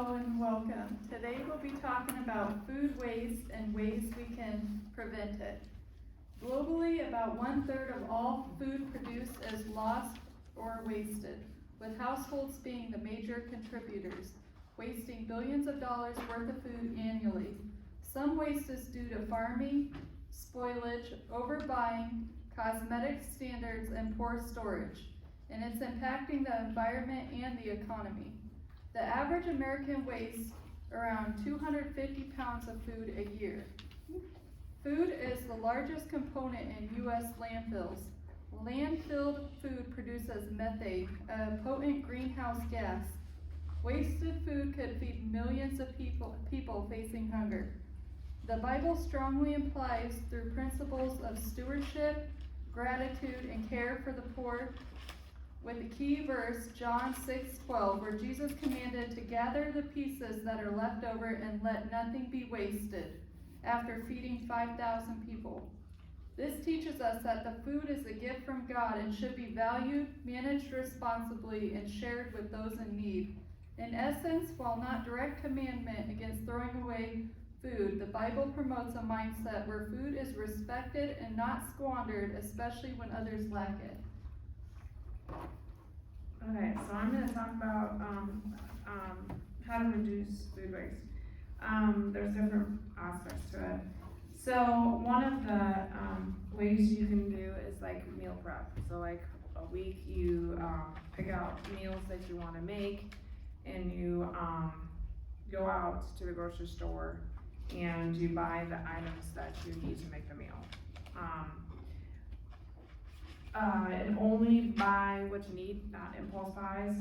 Hello and welcome. Today we'll be talking about food waste and ways we can prevent it. Globally, about 1/3 of all food produced is lost or wasted, with households being the major contributors, wasting billions of dollars worth of food annually. Some waste is due to farming, spoilage, overbuying, cosmetic standards, and poor storage, and it's impacting the environment and the economy. The average American wastes around 250 pounds of food a year. Food is the largest component in U.S. landfills. Landfilled food produces methane, a potent greenhouse gas. Wasted food could feed millions of people facing hunger. The Bible strongly implies through principles of stewardship, gratitude, and care for the poor, with the key verse, John 6:12, where Jesus commanded to gather the pieces that are left over and let nothing be wasted, after feeding 5,000 people. This teaches us that the food is a gift from God and should be valued, managed responsibly, and shared with those in need. In essence, while not direct commandment against throwing away food, the Bible promotes a mindset where food is respected and not squandered, especially when others lack it. Okay, so I'm going to talk about how to reduce food waste. There's different aspects to it. So one of the ways you can do is like meal prep. So like a week you pick out meals that you want to make, and you go out to the grocery store and you buy the items that you need to make the meal. And only buy what you need, not impulse buys,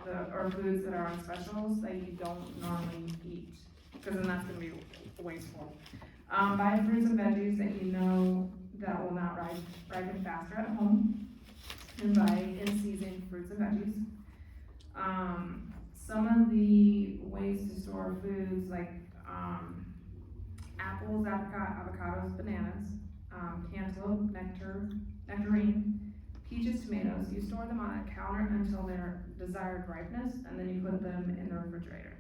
or foods that are on specials that you don't normally eat, because then that's going to be wasteful. Buy fruits and veggies that you know that will not ripen faster at home, and buy in-season fruits and veggies. Some of the ways to store foods, like apples, avocados, bananas, cantaloupe, nectarine, peaches, tomatoes, you store them on a counter until their desired ripeness, and then you put them in the refrigerator.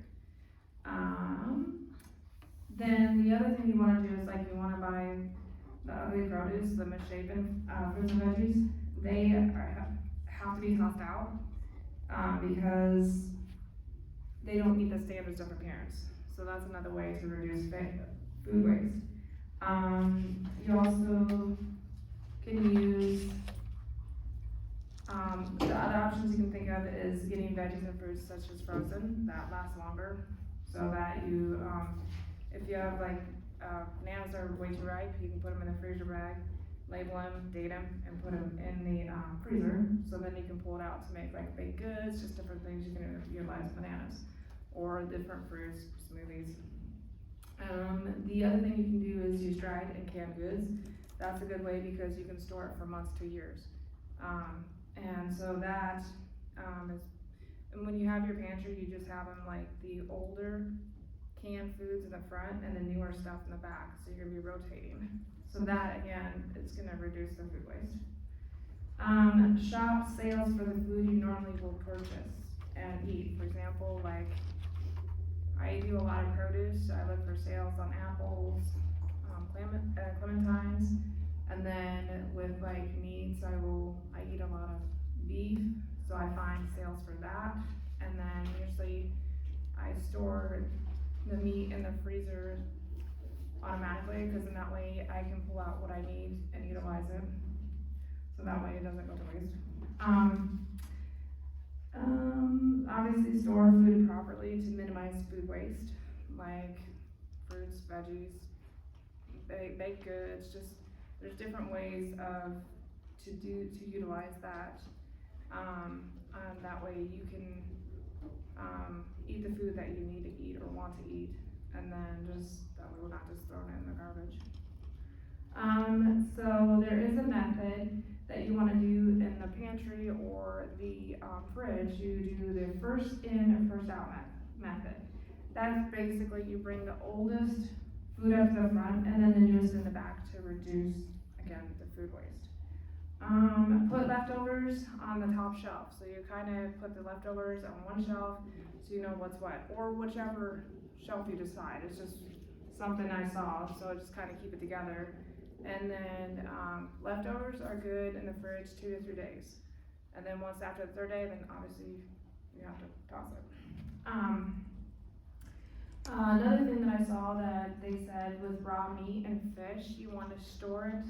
Then the other thing you want to do is like you want to buy the ugly produce, the misshapen fruits and veggies. They have to be tossed out because they don't meet the standards of appearance. So that's another way to reduce food waste. You also can use, the other options you can think of is getting veggies and fruits such as frozen, that last longer, so that you, if you have like, bananas that are way too ripe, you can put them in a freezer bag, label them, date them, and put them in the freezer, so then you can pull it out to make like baked goods, just different things you can utilize bananas, or different fruits, smoothies. The other thing you can do is use dried and canned goods. That's a good way because you can store it for months to years. And so that is, and when you have your pantry, you just have them like the older canned foods in the front and the newer stuff in the back. So you're gonna be rotating. So that again, it's gonna reduce the food waste. Shop sales for the food you normally will purchase and eat. For example, like I do a lot of produce. I look for sales on apples, clementines, and then with like meats, I eat a lot of beef, so I find sales for that. And then usually I store the meat in the freezer automatically, because in that way I can pull out what I need and utilize it, so that way it doesn't go to waste. Obviously store food properly to minimize food waste, like fruits, veggies, baked goods. Just there's different ways to utilize that, and that way you can eat the food that you need to eat or want to eat, and then just that way we're not just throwing it in the garbage. So there is a method that you want to do in the pantry or the fridge. You do the first in, first out method. That's basically you bring the oldest food up to the front and then the newest in the back to reduce, again, the food waste. Put leftovers on the top shelf, so you kinda put the leftovers on one shelf, so you know what's what, or whichever shelf you decide, it's just something I saw, so just kinda keep it together. And then, leftovers are good in the fridge 2 to 3 days. And then once after the third day, then obviously you have to toss it. Another thing that I saw that they said with raw meat and fish, you want to store it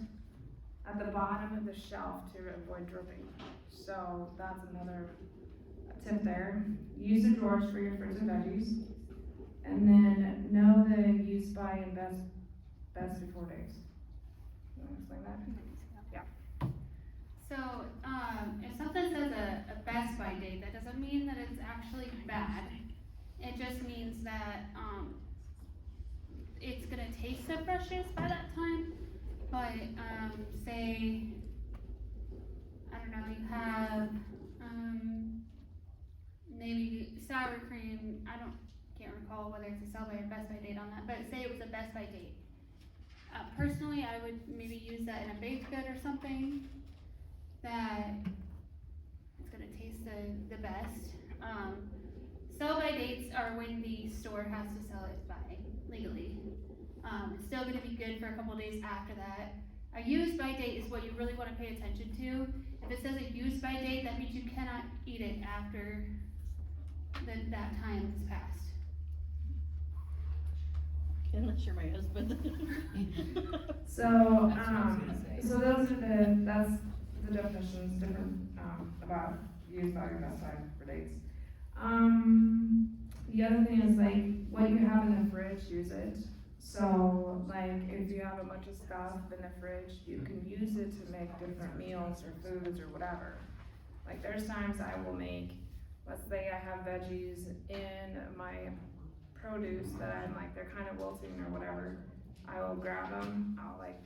at the bottom of the shelf to avoid dripping. So that's another tip there. Use the drawers for your fruits and veggies. And then know the use by and best before days. You want to explain that? So, if something says a best by date, that doesn't mean that it's actually bad. It just means that, it's gonna taste the freshest by that time. But, say, I don't know, you have, maybe sour cream, can't recall whether it's a sell by or best by date on that, but say it was a best by date. Personally, I would maybe use that in a baked good or something that it's gonna taste the best. Sell by dates are when the store has to sell it by legally. It's still gonna be good for a couple days after that. A use by date is what you really wanna pay attention to. If it says a use by date, that means you cannot eat it after that time has passed. Unless you're my husband. So, so those are that's the definitions, different, about use by or best by for dates. The other thing is like, what you have in the fridge, use it. So, like, if you have a bunch of stuff in the fridge, you can use it to make different meals or foods or whatever. Like, there's times I will make, let's say I have veggies in my produce that I'm like, they're kind of wilting or whatever. I will grab them, I'll like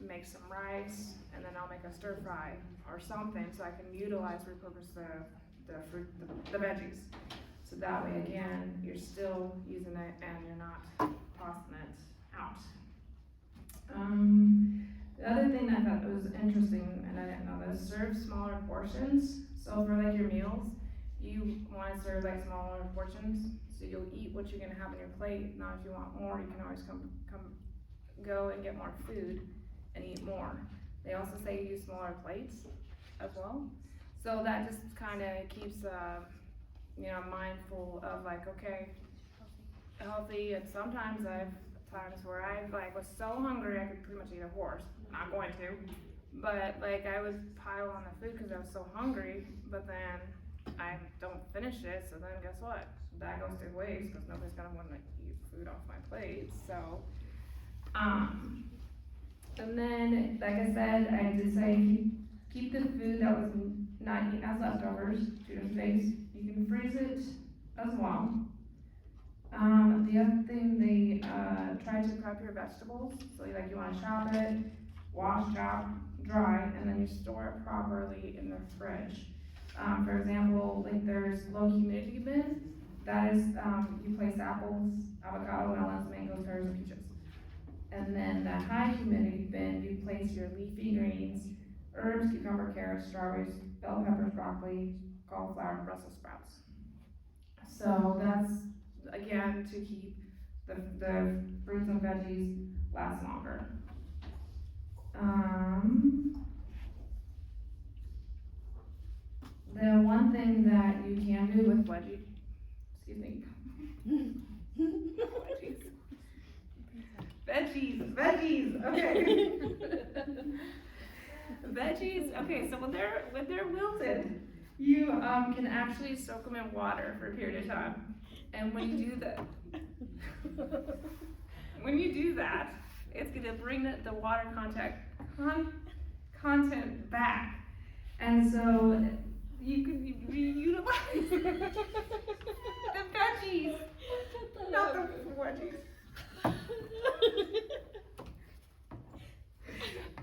make some rice, and then I'll make a stir fry or something so I can repurpose the fruit, the veggies. So that way, again, you're still using it and you're not tossing it out. The other thing I thought was interesting, and I didn't know this, serve smaller portions. So for like your meals, you wanna serve like smaller portions, so you'll eat what you're gonna have on your plate. Now if you want more, you can always go and get more food and eat more. They also say use smaller plates as well. So that just kinda keeps, mindful of like, okay, healthy, and sometimes I've times where I like was so hungry I could pretty much eat a horse. Not going to, but like I would pile on the food because I was so hungry, but then I don't finish it, so then guess what? That goes to waste because nobody's gonna want to eat food off my plate. So, and then like I said, I did say keep the food that was not eaten as leftovers 2 days. You can freeze it as well. The other thing, they try to prep your vegetables. So like you want to chop it, wash, chop, dry, and then you store it properly in the fridge. For example, like there's low humidity bin. That is, you place apples, avocado, melons, mangoes, pears, and peaches. And then the high humidity bin, you place your leafy greens, herbs, cucumber, carrots, strawberries, bell peppers, broccoli, cauliflower, and Brussels sprouts. So that's, again, to keep the fruits and veggies last longer. The one thing that you can do with veggies, okay. Veggies, okay, so when they're wilted, you can actually soak them in water for a period of time. And when you do that, it's gonna bring the water content back. And so you can reutilize the veggies, not the wedgies.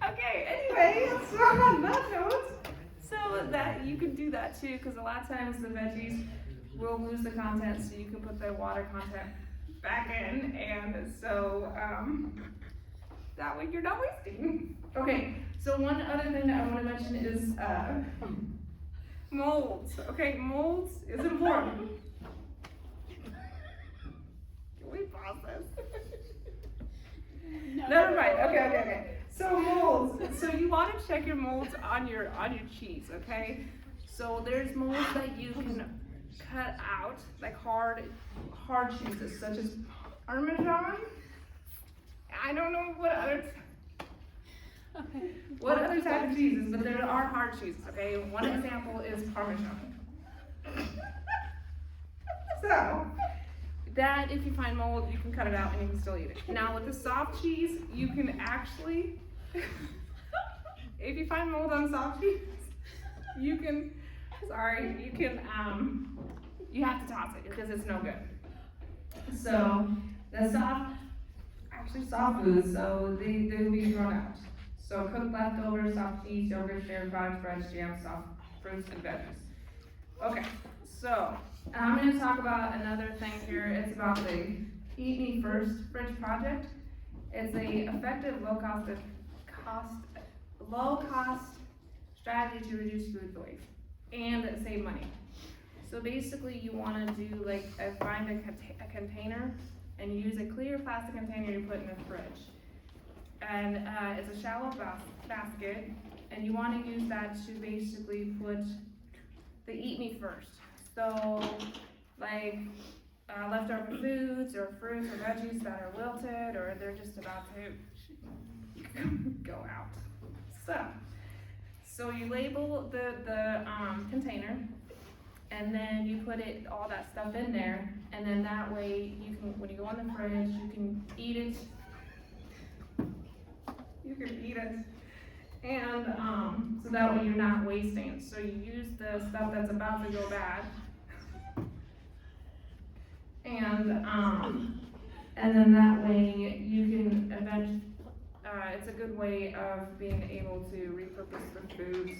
Okay, anyway, so on that note, so that you can do that too, because a lot of times the veggies will lose the content, so you can put the water content back in, and so, That way you're not wasting. Okay, so one other thing that I wanna mention is, molds. Okay, molds is important. Can we pause this? Never mind. Okay. So molds. So you want to check your molds on your cheese. Okay. So there's molds that you can cut out, like hard cheeses, such as Parmesan. I don't know what other type of cheeses, but there are hard cheeses. Okay. One example is Parmesan. So that if you find mold, you can cut it out and you can still eat it. Now with the soft cheese, you can actually, if you find mold on soft cheese, you have to toss it because it's no good. So the soft foods, so they'll be thrown out. So cooked leftovers, soft cheese, yogurt, dairy products, breads, jam, soft fruits, and veggies. Okay, so I'm going to talk about another thing here. It's about the Eat Me First Fridge Project. It's a effective low cost strategy to reduce food waste and save money. So basically, you want to do find a container and use a clear plastic container to put in the fridge. And it's a shallow basket, and you want to use that to basically put the Eat Me First. So, leftover foods or fruits or veggies that are wilted or they're just about to go out. So you label the container, and then you put all that stuff in there, and then that way you can, when you go in the fridge, you can eat it. And so that way you're not wasting. So you use the stuff that's about to go bad. And then that way you can it's a good way of being able to repurpose the foods,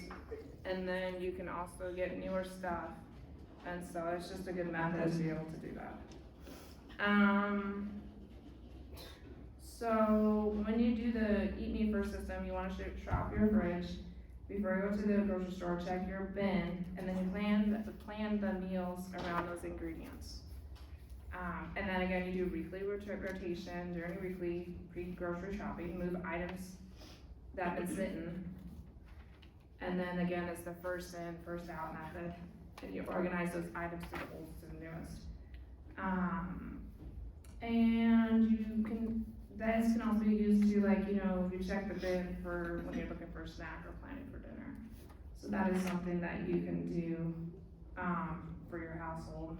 and then you can also get newer stuff, and so it's just a good method to be able to do that. So when you do the Eat Me First system, you want to shop your fridge. Before you go to the grocery store, check your bin, and then you plan the meals around those ingredients. And then again, you do weekly rotation during weekly pre-grocery shopping, move items that have been sitting. And then again, it's the first in, first out method. And you organize those items to the oldest to the newest. And this can also be used to, you check the bin for when you're looking for a snack or planning for dinner. So that is something that you can do for your household.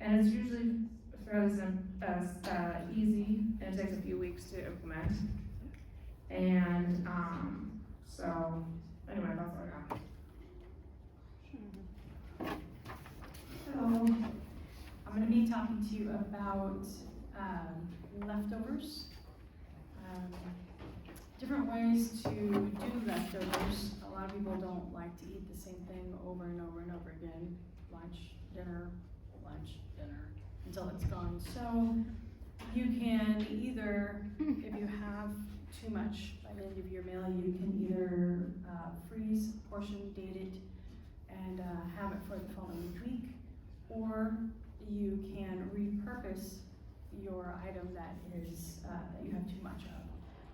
And it's usually fairly easy, and it takes a few weeks to implement. And so anyway, that's all I got. So, I'm going to be talking to you about leftovers. Different ways to do leftovers. A lot of people don't like to eat the same thing over and over and over again. Lunch, dinner, until it's gone. So you can either, if you have too much by the end of your meal, you can either freeze, portion, date it, and have it for the following week, or you can repurpose your item that you have too much of.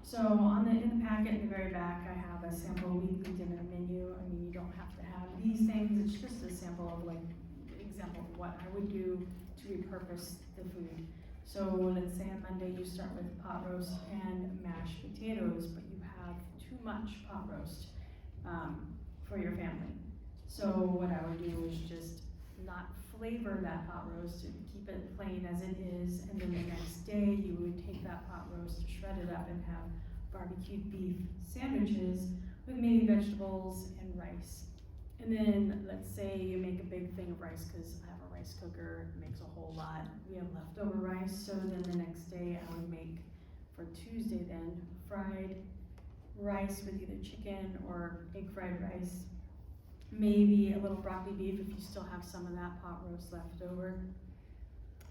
So in the packet in the very back, I have a sample weekly dinner menu. I mean, you don't have to have these things. It's just a sample of example of what I would do to repurpose the food. So let's say on Monday you start with pot roast and mashed potatoes, but you have too much pot roast for your family. So what I would do is just not flavor that pot roast and keep it plain as it is, and then the next day you would take that pot roast, shred it up, and have barbecued beef sandwiches with maybe vegetables and rice. And then let's say you make a big thing of rice, because I have a rice cooker, it makes a whole lot. We have leftover rice, so then the next day I would make, for Tuesday then, fried rice with either chicken or egg fried rice. Maybe a little broccoli beef if you still have some of that pot roast left over.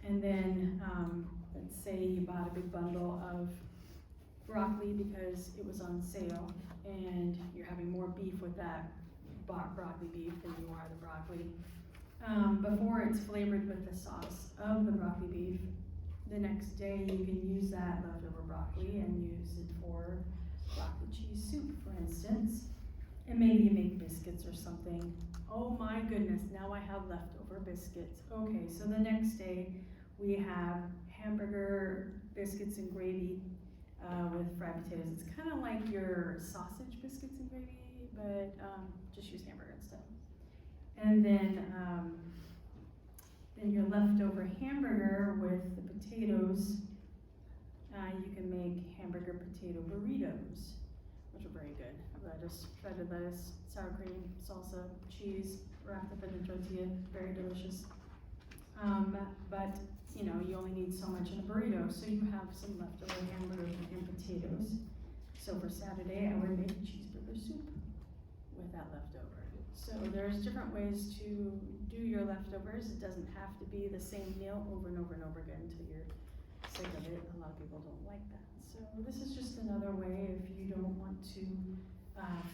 And then let's say you bought a big bundle of broccoli because it was on sale, and you're having more beef with that broccoli beef than you are the broccoli. Before it's flavored with the sauce of the broccoli beef, the next day you can use that leftover broccoli and use it for broccoli cheese soup, for instance. And maybe you make biscuits or something. Oh my goodness, now I have leftover biscuits. Okay, so the next day we have hamburger biscuits and gravy with fried potatoes. It's kind of like your sausage biscuits and gravy, but just use hamburger instead. And then your leftover hamburger with the potatoes, you can make hamburger potato burritos, which are very good. Lettuce, shredded lettuce, sour cream, salsa, cheese, wrapped up in a tortilla, very delicious. But you know, you only need so much in a burrito, so you have some leftover hamburgers and potatoes. So for Saturday, I would make cheeseburger soup with that leftover. So there's different ways to do your leftovers. It doesn't have to be the same meal over and over and over again until you're sick of it. A lot of people don't like that. So this is just another way if you don't want to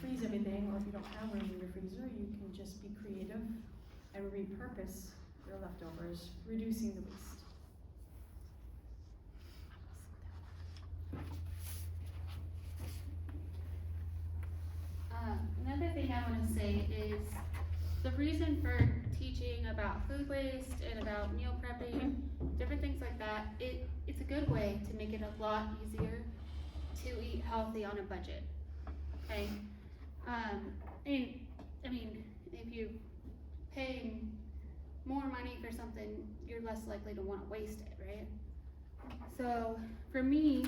freeze everything, or if you don't have room in your freezer, you can just be creative and repurpose your leftovers, reducing the waste. Another thing I want to say is the reason for teaching about food waste and about meal prepping, different things like that, it's a good way to make it a lot easier to eat healthy on a budget. Okay? And I mean, if you're paying more money for something, you're less likely to want to waste it, right? So for me,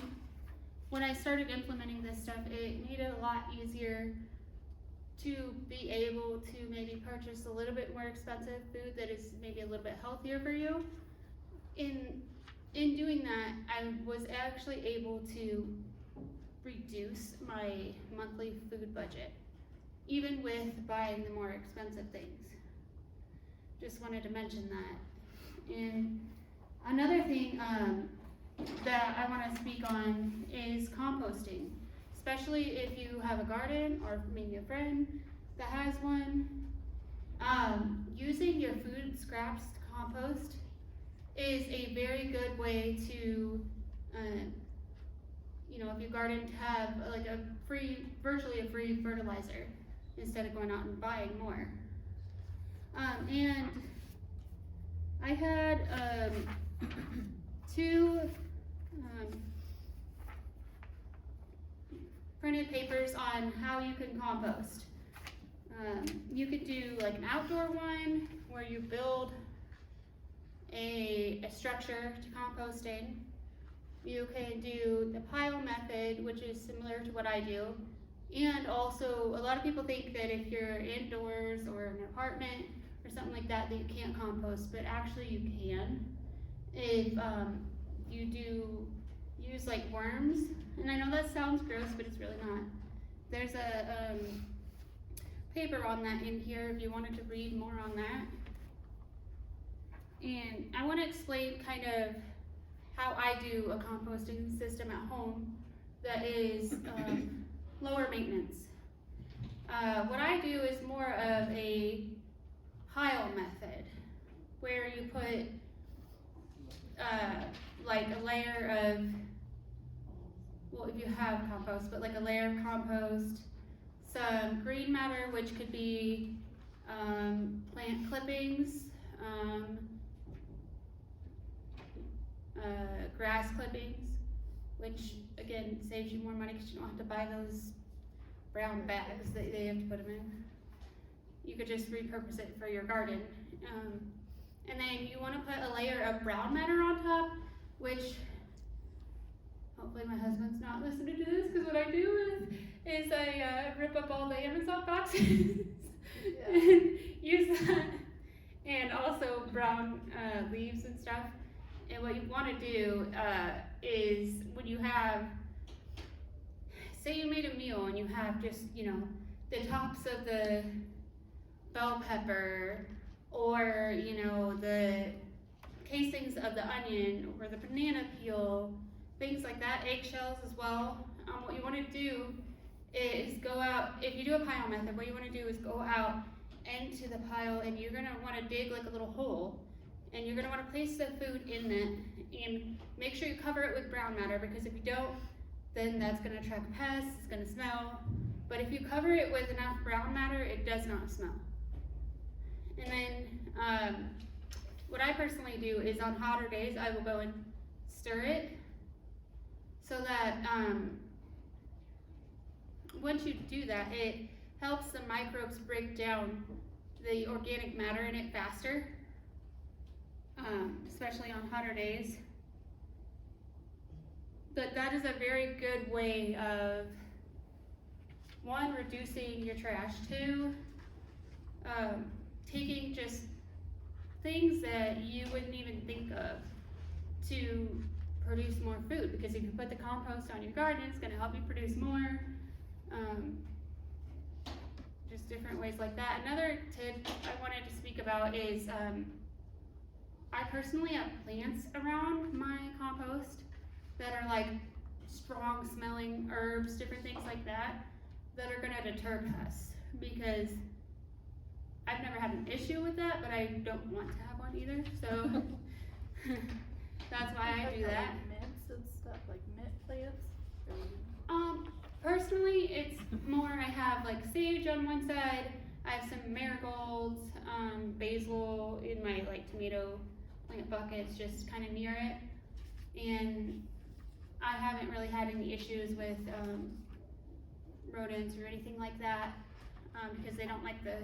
when I started implementing this stuff, it made it a lot easier to be able to maybe purchase a little bit more expensive food that is maybe a little bit healthier for you. In doing that, I was actually able to reduce my monthly food budget, even with buying the more expensive things. Just wanted to mention that. And another thing that I want to speak on is composting. Especially if you have a garden or maybe a friend that has one. Using your food scraps to compost is a very good way to, you know, if your garden to have like a free, virtually a free fertilizer instead of going out and buying more. And I had two printed papers on how you can compost. You could do like an outdoor one where you build a structure to composting. You can do the pile method, which is similar to what I do. And also, a lot of people think that if you're indoors or in an apartment or something like that, that you can't compost, but actually you can. If you do use like worms, and I know that sounds gross, but it's really not. There's a paper on that in here if you wanted to read more on that. And I want to explain kind of how I do a composting system at home that is lower maintenance. What I do is more of a pile method, where you put like a layer of, well, if you have compost, but like a layer of compost, some green matter, which could be plant clippings, grass clippings, which again saves you more money because you don't have to buy those brown bags that they have to put them in. You could just repurpose it for your garden. And then you want to put a layer of brown matter on top, which hopefully my husband's not listening to this, because what I do is I rip up all the Amazon boxes and use that, and also brown leaves and stuff. And what you want to do is when you have, say you made a meal and you have just, you know, the tops of the bell pepper, or, you know, the casings of the onion, or the banana peel, things like that, eggshells as well. what you wanna do is go out, if you do a pile method, what you wanna do is go out into the pile and you're gonna wanna dig like a little hole. And you're gonna wanna place the food in that and make sure you cover it with brown matter, because if you don't, then that's gonna attract pests, it's gonna smell. But if you cover it with enough brown matter, it does not smell. And then, what I personally do is on hotter days, I will go and stir it so that, once you do that, it helps the microbes break down the organic matter in it faster, especially on hotter days. But that is a very good way of, one, reducing your trash, two, taking just things that you wouldn't even think of to produce more food, because if you put the compost on your garden, it's gonna help you produce more. Just different ways like that. Another tip I wanted to speak about is, I personally have plants around my compost that are like strong smelling herbs, different things like that, that are gonna deter pests, because I've never had an issue with that, but I don't want to have one either, so that's why I do that. Mints and stuff, like mint plants? Personally, it's more, I have like sage on one side, I have some marigolds, basil in my like tomato plant buckets, just kind of near it. And I haven't really had any issues with, rodents or anything like that, because they don't like the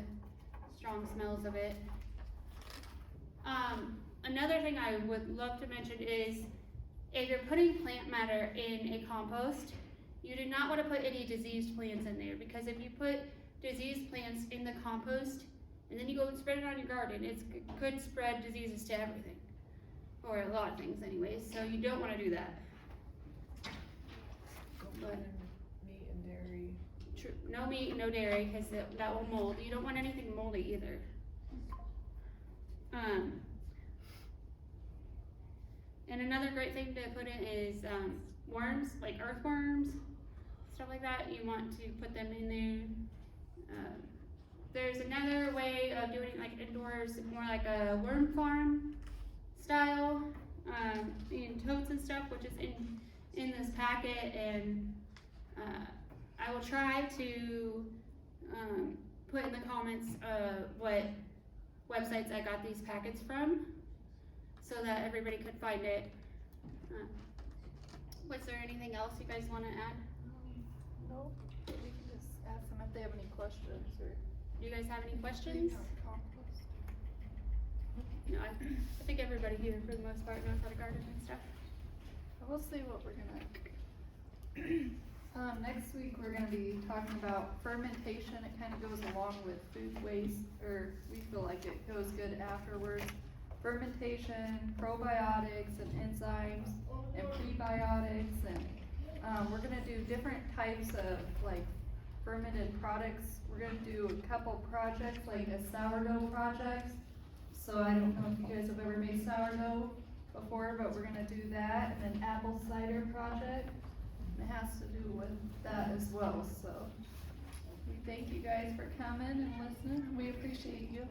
strong smells of it. Another thing I would love to mention is, if you're putting plant matter in a compost, you do not want to put any diseased plants in there, because if you put diseased plants in the compost and then you go and spread it on your garden, it could spread diseases to everything, or a lot of things anyways, so you don't want to do that. But Meat and dairy. true, no meat, no dairy, because that will mold. You don't want anything moldy either. And another great thing to put in is worms, like earthworms, stuff like that. You want to put them in there. There's another way of doing it, like indoors, more like a worm farm style, in totes and stuff, which is in this packet. And I will try to put in the comments what websites I got these packets from, so that everybody could find it. Was there anything else you guys want to add? No, we can just ask them if they have any questions, or. Do you guys have any questions? Compost. No, I think everybody here, for the most part, knows how to garden and stuff. We'll see what we're gonna. Next week, we're gonna be talking about fermentation. It kind of goes along with food waste, or we feel like it goes good afterwards. Fermentation, probiotics and enzymes, and prebiotics, and we're gonna do different types of like fermented products. We're gonna do a couple projects, like a sourdough project. So I don't know if you guys have ever made sourdough before, but we're gonna do that, and an apple cider project. And it has to do with that as well, so we thank you guys for coming and listening. We appreciate you.